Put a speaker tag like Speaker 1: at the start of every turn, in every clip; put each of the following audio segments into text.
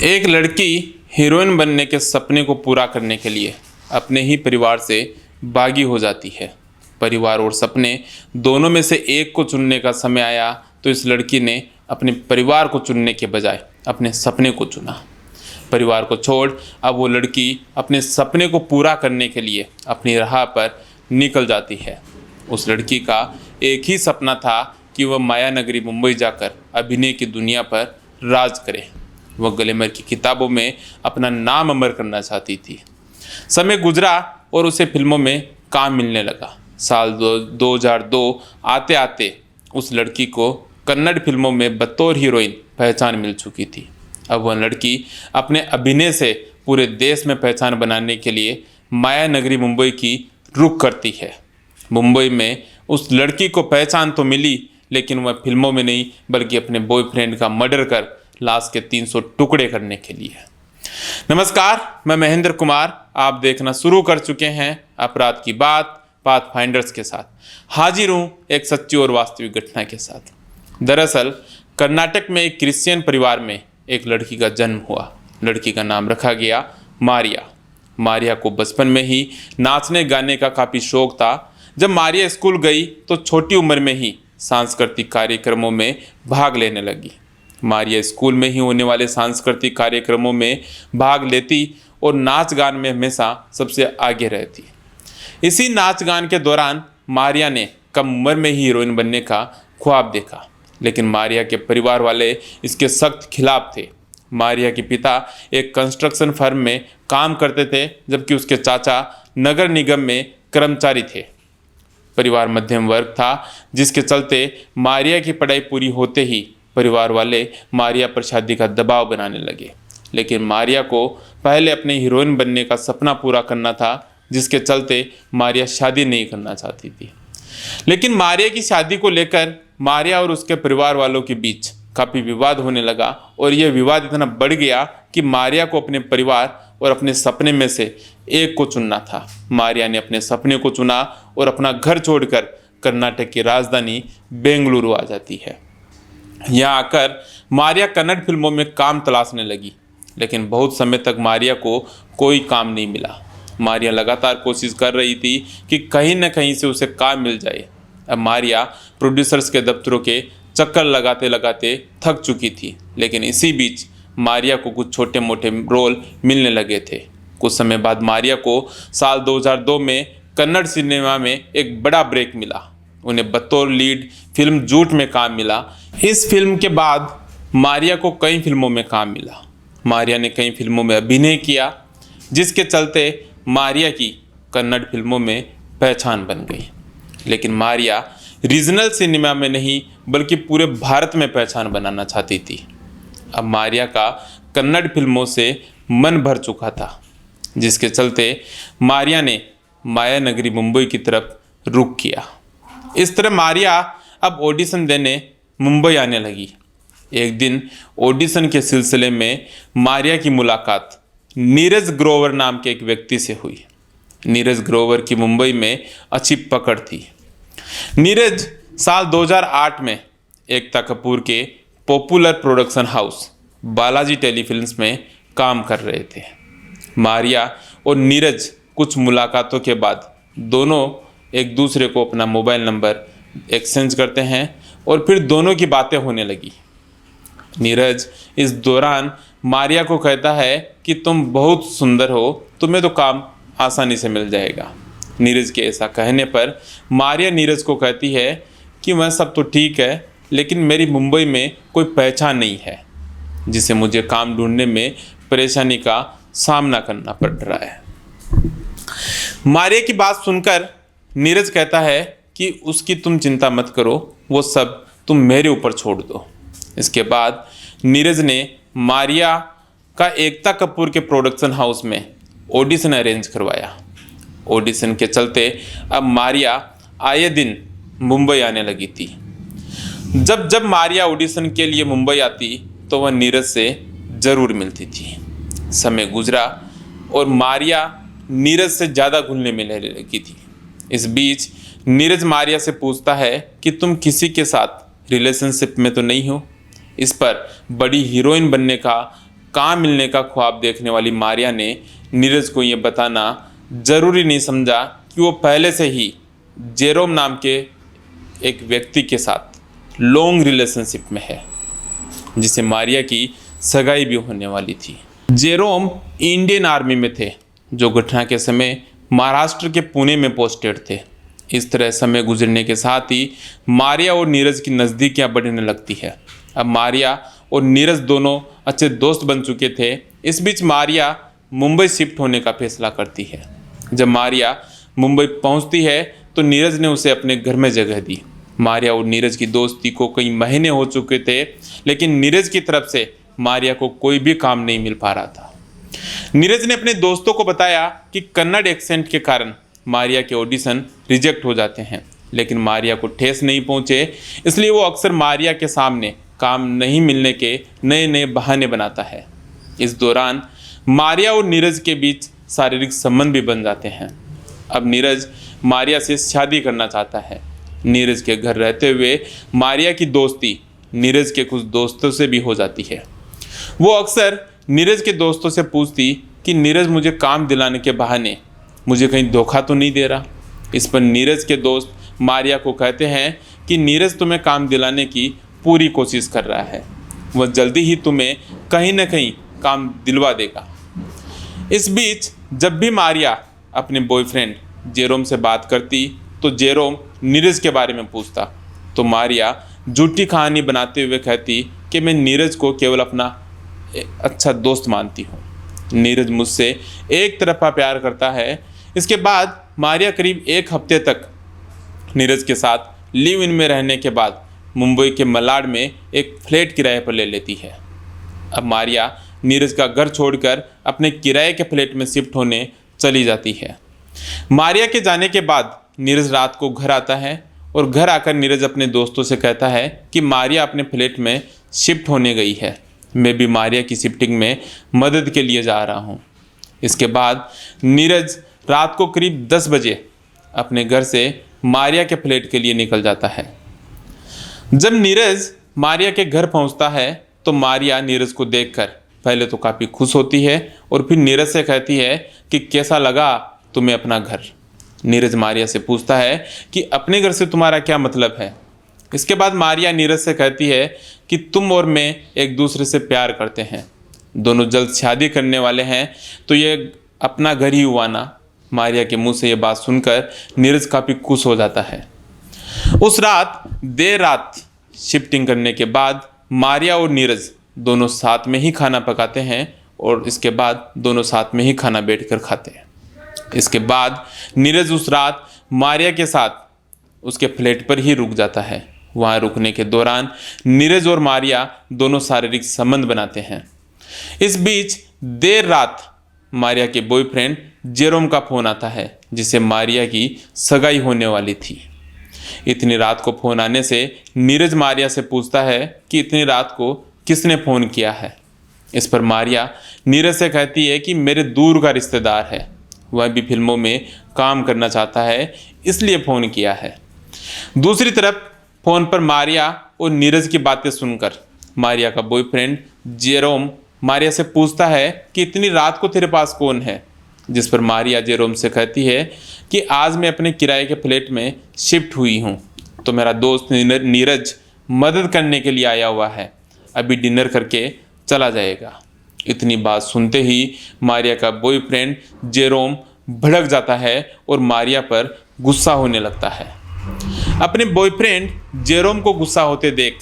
Speaker 1: एक लड़की हीरोइन बनने के सपने को पूरा करने के लिए अपने ही परिवार से बागी हो जाती है। परिवार और सपने दोनों में से एक को चुनने का समय आया तो इस लड़की ने अपने परिवार को चुनने के बजाय अपने सपने को चुना। परिवार को छोड़ अब वो लड़की अपने सपने को पूरा करने के लिए अपनी राह पर निकल जाती है। उस लड़की का एक ही सपना था कि वह माया नगरी मुंबई जाकर अभिनय की दुनिया पर राज करे। वह ग्लैमर की किताबों में अपना नाम अमर करना चाहती थी। समय गुजरा और उसे फिल्मों में काम मिलने लगा। साल 2002 आते आते उस लड़की को कन्नड़ फिल्मों में बतौर हीरोइन पहचान मिल चुकी थी। अब वह लड़की अपने अभिनय से पूरे देश में पहचान बनाने के लिए माया नगरी मुंबई की रुख करती है। मुंबई में उस लड़की को पहचान तो मिली, लेकिन वह फिल्मों में नहीं बल्कि अपने बॉयफ्रेंड का मर्डर कर लाश के 300 टुकड़े करने के लिए। नमस्कार, मैं महेंद्र कुमार। आप देखना शुरू कर चुके हैं अपराध की बात पाथफाइंडर्स के साथ। हाजिर हूँ एक सच्ची और वास्तविक घटना के साथ। दरअसल कर्नाटक में एक क्रिश्चियन परिवार में एक लड़की का जन्म हुआ। लड़की का नाम रखा गया मारिया। मारिया को बचपन में ही नाचने गाने का काफ़ी शौक था। जब मारिया स्कूल गई तो छोटी उम्र में ही सांस्कृतिक कार्यक्रमों में भाग लेने लगी। मारिया स्कूल में ही होने वाले सांस्कृतिक कार्यक्रमों में भाग लेती और नाच गान में हमेशा सबसे आगे रहती। इसी नाच गान के दौरान मारिया ने कम उम्र में ही हीरोइन बनने का ख्वाब देखा, लेकिन मारिया के परिवार वाले इसके सख्त खिलाफ थे। मारिया के पिता एक कंस्ट्रक्शन फर्म में काम करते थे, जबकि उसके चाचा नगर निगम में कर्मचारी थे। परिवार मध्यम वर्ग था, जिसके चलते मारिया की पढ़ाई पूरी होते ही परिवार वाले मारिया पर शादी का दबाव बनाने लगे। लेकिन मारिया को पहले अपने हीरोइन बनने का सपना पूरा करना था, जिसके चलते मारिया शादी नहीं करना चाहती थी। लेकिन मारिया की शादी को लेकर मारिया और उसके परिवार वालों के बीच काफ़ी विवाद होने लगा, और यह विवाद इतना बढ़ गया कि मारिया को अपने परिवार और अपने सपने में से एक को चुनना था। मारिया ने अपने सपने को चुना और अपना घर छोड़कर कर्नाटक की राजधानी बेंगलुरु आ जाती है। यहाँ आकर मारिया कन्नड़ फिल्मों में काम तलाशने लगी, लेकिन बहुत समय तक मारिया को कोई काम नहीं मिला। मारिया लगातार कोशिश कर रही थी कि कहीं न कहीं से उसे काम मिल जाए। अब मारिया प्रोड्यूसर्स के दफ्तरों के चक्कर लगाते लगाते थक चुकी थी, लेकिन इसी बीच मारिया को कुछ छोटे मोटे रोल मिलने लगे थे। कुछ समय बाद मारिया को साल 2002 में कन्नड़ सिनेमा में एक बड़ा ब्रेक मिला। उन्हें बतौर लीड फिल्म झूठ में काम मिला। इस फिल्म के बाद मारिया को कई फिल्मों में काम मिला। मारिया ने कई फिल्मों में अभिनय किया, जिसके चलते मारिया की कन्नड़ फिल्मों में पहचान बन गई। लेकिन मारिया रीजनल सिनेमा में नहीं बल्कि पूरे भारत में पहचान बनाना चाहती थी। अब मारिया का कन्नड़ फिल्मों से मन भर चुका था, जिसके चलते मारिया ने माया नगरी मुंबई की तरफ रुख किया। इस तरह मारिया अब ऑडिशन देने मुंबई आने लगी। एक दिन ऑडिशन के सिलसिले में मारिया की मुलाकात नीरज ग्रोवर नाम के एक व्यक्ति से हुई। नीरज ग्रोवर की मुंबई में अच्छी पकड़ थी। नीरज साल 2008 में एकता कपूर के popular production house Balaji telefilms में काम कर रहे थे। मारिया और नीरज कुछ मुलाकातों के बाद दोनों एक दूसरे को अपना मोबाइल नंबर एक्सचेंज करते हैं और फिर दोनों की बातें होने लगी। नीरज इस दौरान मारिया को कहता है कि तुम बहुत सुंदर हो, तुम्हें तो काम आसानी से मिल जाएगा। नीरज के ऐसा कहने पर मारिया नीरज को कहती है कि वह सब तो ठीक है, लेकिन मेरी मुंबई में कोई पहचान नहीं है, जिसे मुझे काम ढूंढने में परेशानी का सामना करना पड़ रहा है। मारिया की बात सुनकर नीरज कहता है कि उसकी तुम चिंता मत करो, वो सब तुम मेरे ऊपर छोड़ दो। इसके बाद नीरज ने मारिया का एकता कपूर के प्रोडक्शन हाउस में ऑडिशन अरेंज करवाया। ऑडिशन के चलते अब मारिया आए दिन मुंबई आने लगी थी। जब जब मारिया ऑडिशन के लिए मुंबई आती तो वह नीरज से ज़रूर मिलती थी। समय गुजरा और मारिया नीरज से ज़्यादा घुलने मिलने लगी थी। इस बीच नीरज मारिया से पूछता है कि तुम किसी के साथ रिलेशनशिप में तो नहीं हो। इस पर बड़ी हीरोइन बनने का काम मिलने का ख्वाब देखने वाली मारिया ने नीरज को ये बताना ज़रूरी नहीं समझा कि वो पहले से ही जेरोम नाम के एक व्यक्ति के साथ लॉन्ग रिलेशनशिप में है, जिसे मारिया की सगाई भी होने वाली थी। जेरोम इंडियन आर्मी में थे, जो घटना के समय महाराष्ट्र के पुणे में पोस्टेड थे। इस तरह समय गुजरने के साथ ही मारिया और नीरज की नज़दीकियाँ बढ़ने लगती है। अब मारिया और नीरज दोनों अच्छे दोस्त बन चुके थे। इस बीच मारिया मुंबई शिफ्ट होने का फैसला करती है। जब मारिया मुंबई पहुंचती है तो नीरज ने उसे अपने घर में जगह दी। मारिया और नीरज की दोस्ती को कई महीने हो चुके थे, लेकिन नीरज की तरफ से मारिया को कोई भी काम नहीं मिल पा रहा था। नीरज ने अपने दोस्तों को बताया कि कन्नड़ एक्सेंट के कारण मारिया के ऑडिशन रिजेक्ट हो जाते हैं, लेकिन मारिया को ठेस नहीं पहुंचे, इसलिए वो अक्सर मारिया के सामने काम नहीं मिलने के नए नए बहाने बनाता है। इस दौरान मारिया और नीरज के बीच शारीरिक संबंध भी बन जाते हैं। अब नीरज मारिया से शादी करना चाहता है। नीरज के घर रहते हुए मारिया की दोस्ती नीरज के कुछ दोस्तों से भी हो जाती है। वो अक्सर नीरज के दोस्तों से पूछती कि नीरज मुझे काम दिलाने के बहाने मुझे कहीं धोखा तो नहीं दे रहा। इस पर नीरज के दोस्त मारिया को कहते हैं कि नीरज तुम्हें काम दिलाने की पूरी कोशिश कर रहा है, वह जल्दी ही तुम्हें कहीं ना कहीं काम दिलवा देगा। इस बीच जब भी मारिया अपने बॉयफ्रेंड जेरोम से बात करती तो जेरोम नीरज के बारे में पूछता, तो मारिया झूठी कहानी बनाते हुए कहती कि मैं नीरज को केवल अपना अच्छा दोस्त मानती हूँ। नीरज मुझसे एक तरफा प्यार करता है। इसके बाद मारिया करीब एक हफ्ते तक नीरज के साथ लिव इन में रहने के बाद मुंबई के मलाड में एक फ्लैट किराए पर ले लेती है। अब मारिया नीरज का घर छोड़कर अपने किराए के फ्लैट में शिफ्ट होने चली जाती है। मारिया के जाने के बाद नीरज रात को घर आता है और घर आकर नीरज अपने दोस्तों से कहता है कि मारिया अपने फ्लैट में शिफ्ट होने गई है, मैं भी मारिया की शिफ्टिंग में मदद के लिए जा रहा हूँ। इसके बाद नीरज रात को करीब 10 बजे अपने घर से मारिया के फ्लैट के लिए निकल जाता है। जब नीरज मारिया के घर पहुँचता है तो मारिया नीरज को देखकर पहले तो काफ़ी खुश होती है और फिर नीरज से कहती है कि कैसा लगा तुम्हें अपना घर। नीरज मारिया से पूछता है कि अपने घर से तुम्हारा क्या मतलब है। इसके बाद मारिया नीरज से कहती है कि तुम और मैं एक दूसरे से प्यार करते हैं, दोनों जल्द शादी करने वाले हैं, तो ये अपना घर ही हुआ ना। मारिया के मुंह से ये बात सुनकर नीरज काफ़ी खुश हो जाता है। उस रात देर रात शिफ्टिंग करने के बाद मारिया और नीरज दोनों साथ में ही खाना पकाते हैं और इसके बाद दोनों साथ में ही खाना बैठकर खाते हैं। इसके बाद नीरज उस रात मारिया के साथ उसके फ्लैट पर ही रुक जाता है। वहाँ रुकने के दौरान नीरज और मारिया दोनों शारीरिक संबंध बनाते हैं। इस बीच देर रात मारिया के बॉयफ्रेंड जेरोम का फ़ोन आता है, जिसे मारिया की सगाई होने वाली थी। इतनी रात को फ़ोन आने से नीरज मारिया से पूछता है कि इतनी रात को किसने फ़ोन किया है। इस पर मारिया नीरज से कहती है कि मेरे दूर का रिश्तेदार है, वह भी फिल्मों में काम करना चाहता है, इसलिए फ़ोन किया है। दूसरी तरफ फ़ोन पर मारिया और नीरज की बातें सुनकर मारिया का बॉयफ्रेंड जेरोम मारिया से पूछता है कि इतनी रात को तेरे पास कौन है। जिस पर मारिया जेरोम से कहती है कि आज मैं अपने किराए के फ्लैट में शिफ्ट हुई हूँ, तो मेरा दोस्त नीरज मदद करने के लिए आया हुआ है, अभी डिनर करके चला जाएगा। इतनी बात सुनते ही मारिया का बॉयफ्रेंड जेरोम भड़क जाता है और मारिया पर गुस्सा होने लगता है। अपने बॉयफ्रेंड जेरोम को गुस्सा होते देख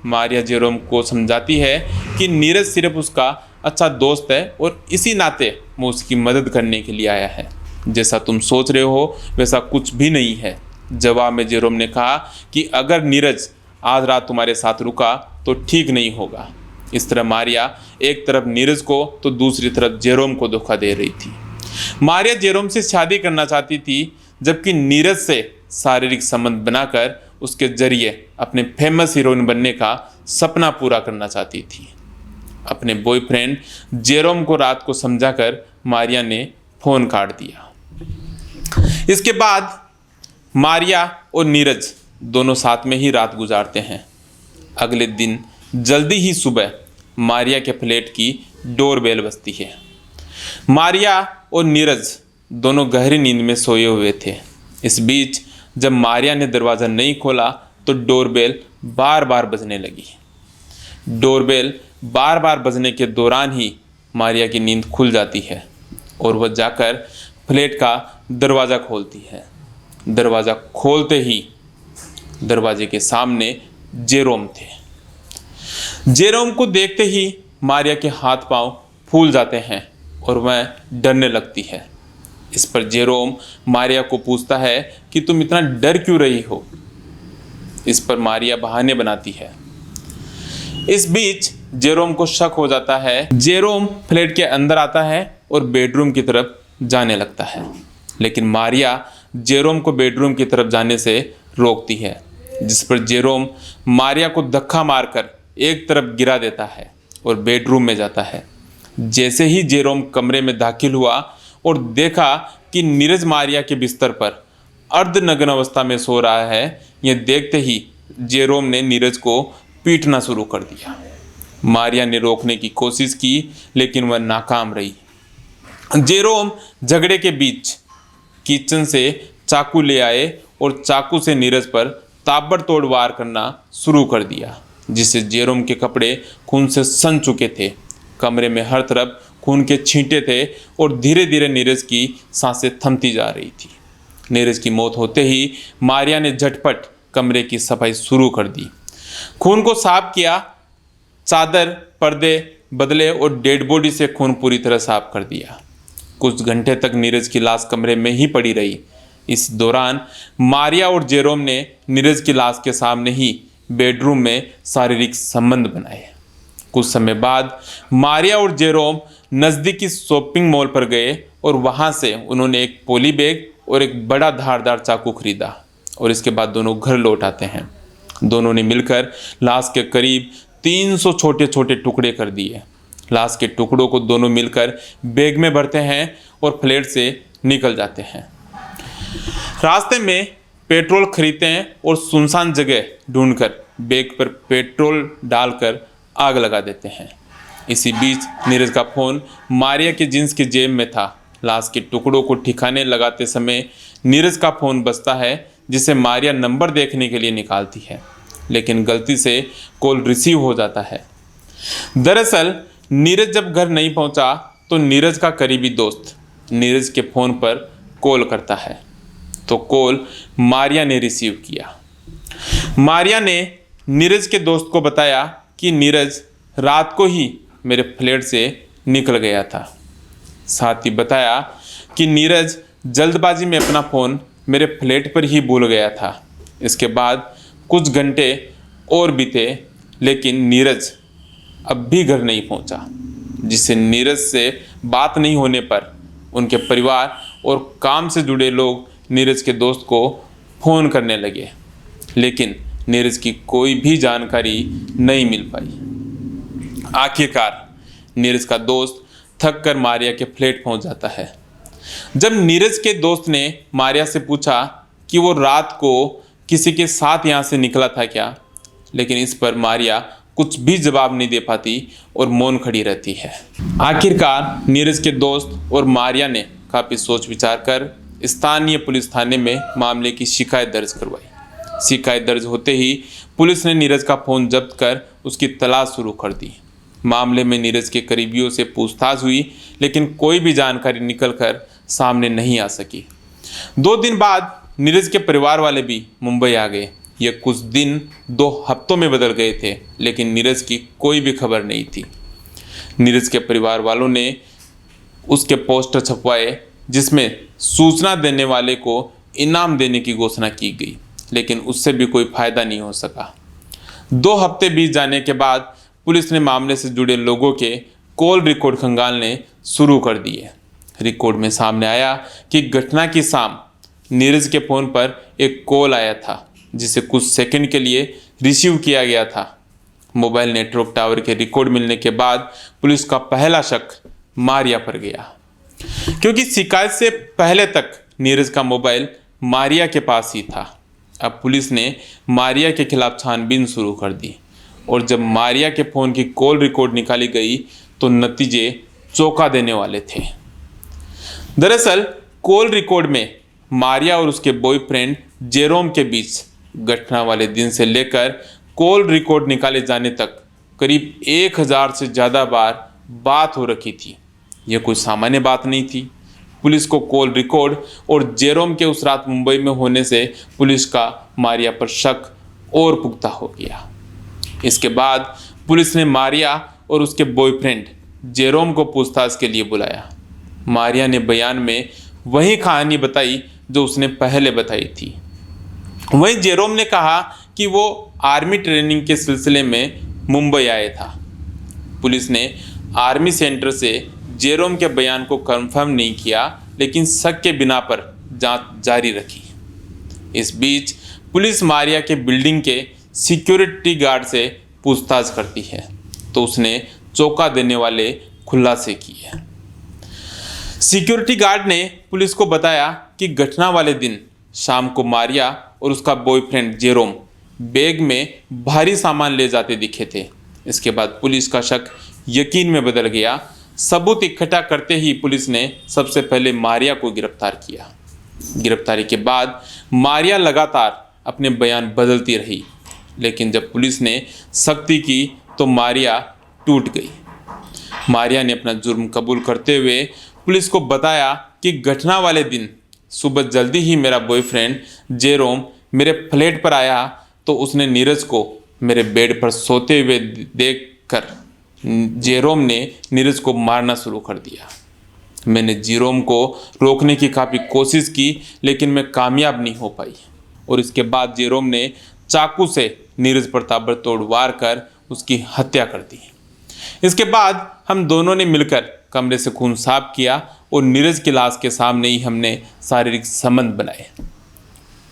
Speaker 1: मारिया जेरोम को समझाती है कि नीरज सिर्फ उसका अच्छा दोस्त है और इसी नाते वो उसकी मदद करने के लिए आया है, जैसा तुम सोच रहे हो वैसा कुछ भी नहीं है। जवाब में जेरोम ने कहा कि अगर नीरज आज रात तुम्हारे साथ रुका तो ठीक नहीं होगा। इस तरह मारिया एक तरफ नीरज को तो दूसरी तरफ जेरोम को धोखा दे रही थी। मारिया जेरोम से शादी करना चाहती थी, जबकि नीरज से शारीरिक संबंध बनाकर उसके जरिए अपने फेमस हीरोइन बनने का सपना पूरा करना चाहती थी। अपने बॉयफ्रेंड जेरोम को रात को समझाकर मारिया ने फ़ोन काट दिया। इसके बाद मारिया और नीरज दोनों साथ में ही रात गुजारते हैं। अगले दिन जल्दी ही सुबह मारिया के फ्लैट की डोरबेल बजती है। मारिया और नीरज दोनों गहरी नींद में सोए हुए थे। इस बीच जब मारिया ने दरवाज़ा नहीं खोला तो डोरबेल बार बार बजने लगी। डोरबेल बार बार बजने के दौरान ही मारिया की नींद खुल जाती है और वह जाकर फ्लैट का दरवाज़ा खोलती है। दरवाज़ा खोलते ही दरवाजे के सामने जेरोम थे। जेरोम को देखते ही मारिया के हाथ पांव फूल जाते हैं और वह डरने लगती है। इस पर जेरोम मारिया को पूछता है कि तुम इतना डर क्यों रही हो। इस पर मारिया बहाने बनाती है। इस बीच जेरोम को शक हो जाता है। जेरोम फ्लैट के अंदर आता है और बेडरूम की तरफ जाने लगता है, लेकिन मारिया जेरोम को बेडरूम की तरफ जाने से रोकती है, जिस पर जेरोम मारिया को धक्का मारकर एक तरफ गिरा देता है और बेडरूम में जाता है। जैसे ही जेरोम कमरे में दाखिल हुआ और देखा कि नीरज मारिया के बिस्तर पर अर्धनग्न अवस्था में सो रहा है, यह देखते ही जेरोम ने नीरज को पीटना शुरू कर दिया। मारिया ने रोकने की कोशिश की, लेकिन वह नाकाम रही। जेरोम झगड़े के बीच किचन से चाकू ले आए और चाकू से नीरज पर ताबड़तोड़ वार करना शुरू कर दिया, जिससे जेरोम के कपड़े खून से सन चुके थे। कमरे में हर तरफ खून के छींटे थे और धीरे धीरे नीरज की सांसें थमती जा रही थी। नीरज की मौत होते ही मारिया ने झटपट कमरे की सफाई शुरू कर दी। खून को साफ किया, चादर पर्दे बदले और डेड बॉडी से खून पूरी तरह साफ कर दिया। कुछ घंटे तक नीरज की लाश कमरे में ही पड़ी रही। इस दौरान मारिया और जेरोम ने नीरज की लाश के सामने ही बेडरूम में शारीरिक संबंध बनाए। कुछ समय बाद मारिया और जेरोम नज़दीकी शॉपिंग मॉल पर गए और वहां से उन्होंने एक पॉली बैग और एक बड़ा धारदार चाकू खरीदा और इसके बाद दोनों घर लौट आते हैं। दोनों ने मिलकर लाश के करीब 300 छोटे छोटे टुकड़े कर दिए। लाश के टुकड़ों को दोनों मिलकर बैग में भरते हैं और फ्लैट से निकल जाते हैं। रास्ते में पेट्रोल खरीदते हैं और सुनसान जगह ढूंढकर बैग पर पेट्रोल डालकर आग लगा देते हैं। इसी बीच नीरज का फ़ोन मारिया के जींस की जेब में था। लाश के टुकड़ों को ठिकाने लगाते समय नीरज का फ़ोन बजता है, जिसे मारिया नंबर देखने के लिए निकालती है, लेकिन गलती से कॉल रिसीव हो जाता है। दरअसल नीरज जब घर नहीं पहुंचा तो नीरज का करीबी दोस्त नीरज के फ़ोन पर कॉल करता है, तो कॉल मारिया ने रिसीव किया। मारिया ने नीरज के दोस्त को बताया कि नीरज रात को ही मेरे फ्लैट से निकल गया था। साथ ही बताया कि नीरज जल्दबाजी में अपना फ़ोन मेरे फ्लैट पर ही भूल गया था। इसके बाद कुछ घंटे और बीते, लेकिन नीरज अब भी घर नहीं पहुंचा, जिससे नीरज से बात नहीं होने पर उनके परिवार और काम से जुड़े लोग नीरज के दोस्त को फ़ोन करने लगे, लेकिन नीरज की कोई भी जानकारी नहीं मिल पाई। आखिरकार नीरज का दोस्त थक कर मारिया के फ्लैट पहुंच जाता है। जब नीरज के दोस्त ने मारिया से पूछा कि वो रात को किसी के साथ यहाँ से निकला था क्या, लेकिन इस पर मारिया कुछ भी जवाब नहीं दे पाती और मौन खड़ी रहती है। आखिरकार नीरज के दोस्त और मारिया ने काफ़ी सोच विचार कर स्थानीय पुलिस थाने में मामले की शिकायत दर्ज करवाई। शिकायत दर्ज होते ही पुलिस ने नीरज का फ़ोन जब्त कर उसकी तलाश शुरू कर दी। मामले में नीरज के करीबियों से पूछताछ हुई, लेकिन कोई भी जानकारी निकल कर सामने नहीं आ सकी। 2 दिन बाद नीरज के परिवार वाले भी मुंबई आ गए। ये कुछ दिन 2 हफ्तों में बदल गए थे, लेकिन नीरज की कोई भी खबर नहीं थी। नीरज के परिवार वालों ने उसके पोस्टर छपवाए, जिसमें सूचना देने वाले को इनाम देने की घोषणा की गई, लेकिन उससे भी कोई फायदा नहीं हो सका। 2 हफ्ते बीत जाने के बाद पुलिस ने मामले से जुड़े लोगों के कॉल रिकॉर्ड खंगालने शुरू कर दिए। रिकॉर्ड में सामने आया कि घटना की शाम नीरज के फ़ोन पर एक कॉल आया था, जिसे कुछ सेकंड के लिए रिसीव किया गया था। मोबाइल नेटवर्क टावर के रिकॉर्ड मिलने के बाद पुलिस का पहला शक मारिया पर गया, क्योंकि शिकायत से पहले तक नीरज का मोबाइल मारिया के पास ही था। अब पुलिस ने मारिया के खिलाफ छानबीन शुरू कर दी और जब मारिया के फ़ोन की कॉल रिकॉर्ड निकाली गई तो नतीजे चौंका देने वाले थे। दरअसल कॉल रिकॉर्ड में मारिया और उसके बॉयफ्रेंड जेरोम के बीच घटना वाले दिन से लेकर कॉल रिकॉर्ड निकाले जाने तक करीब 1000 से ज़्यादा बार बात हो रखी थी। यह कोई सामान्य बात नहीं थी। पुलिस को कॉल रिकॉर्ड और जेरोम के उस रात मुंबई में होने से पुलिस का मारिया पर शक और पुख्ता हो गया। इसके बाद पुलिस ने मारिया और उसके बॉयफ्रेंड जेरोम को पूछताछ के लिए बुलाया। मारिया ने बयान में वही कहानी बताई जो उसने पहले बताई थी। वहीं जेरोम ने कहा कि वो आर्मी ट्रेनिंग के सिलसिले में मुंबई आया था। पुलिस ने आर्मी सेंटर से जेरोम के बयान को कंफर्म नहीं किया, लेकिन शक के बिना पर जांच जारी रखी। इस बीच पुलिस मारिया के बिल्डिंग के सिक्योरिटी गार्ड से पूछताछ करती है तो उसने चौंका देने वाले खुलासे किए। सिक्योरिटी गार्ड ने पुलिस को बताया कि घटना वाले दिन शाम को मारिया और उसका बॉयफ्रेंड जेरोम बैग में भारी सामान ले जाते दिखे थे। इसके बाद पुलिस का शक यकीन में बदल गया। सबूत इकट्ठा करते ही पुलिस ने सबसे पहले मारिया को गिरफ्तार किया। गिरफ्तारी के बाद मारिया लगातार अपने बयान बदलती रही, लेकिन जब पुलिस ने सख्ती की तो मारिया टूट गई। मारिया ने अपना जुर्म कबूल करते हुए पुलिस को बताया कि घटना वाले दिन सुबह जल्दी ही मेरा बॉयफ्रेंड जेरोम मेरे फ्लैट पर आया तो उसने नीरज को मेरे बेड पर सोते हुए देखकर जेरोम ने नीरज को मारना शुरू कर दिया। मैंने जेरोम को रोकने की काफ़ी कोशिश की, लेकिन मैं कामयाब नहीं हो पाई और इसके बाद जेरोम ने चाकू से नीरज पर ताबड़तोड़ वार कर उसकी हत्या कर दी। इसके बाद हम दोनों ने मिलकर कमरे से खून साफ किया और नीरज की लाश के सामने ही हमने शारीरिक संबंध बनाए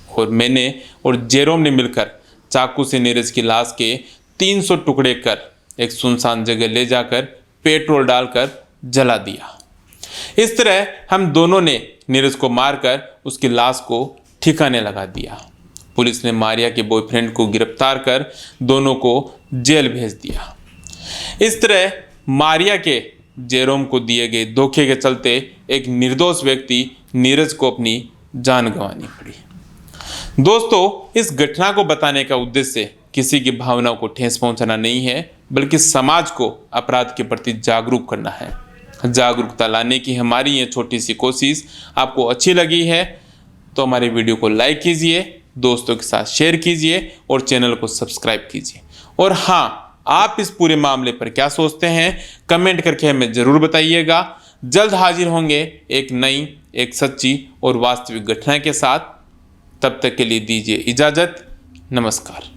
Speaker 1: और मैंने और जेरोम ने मिलकर चाकू से नीरज की लाश के 300 टुकड़े कर एक सुनसान जगह ले जाकर पेट्रोल डालकर जला दिया। इस तरह हम दोनों ने नीरज को मारकर उसकी लाश को ठिकाने लगा दिया। पुलिस ने मारिया के बॉयफ्रेंड को गिरफ्तार कर दोनों को जेल भेज दिया। इस तरह मारिया के जेरोम को दिए गए धोखे के चलते एक निर्दोष व्यक्ति नीरज को अपनी जान गंवानी पड़ी। दोस्तों, इस घटना को बताने का उद्देश्य किसी की भावनाओं को ठेस पहुंचाना नहीं है, बल्कि समाज को अपराध के प्रति जागरूक करना है। जागरूकता लाने की हमारी ये छोटी सी कोशिश आपको अच्छी लगी है तो हमारे वीडियो को लाइक कीजिए, दोस्तों के साथ शेयर कीजिए और चैनल को सब्सक्राइब कीजिए। और हाँ, आप इस पूरे मामले पर क्या सोचते हैं कमेंट करके हमें ज़रूर बताइएगा। जल्द हाजिर होंगे एक नई, एक सच्ची और वास्तविक घटना के साथ। तब तक के लिए दीजिए इजाज़त। नमस्कार।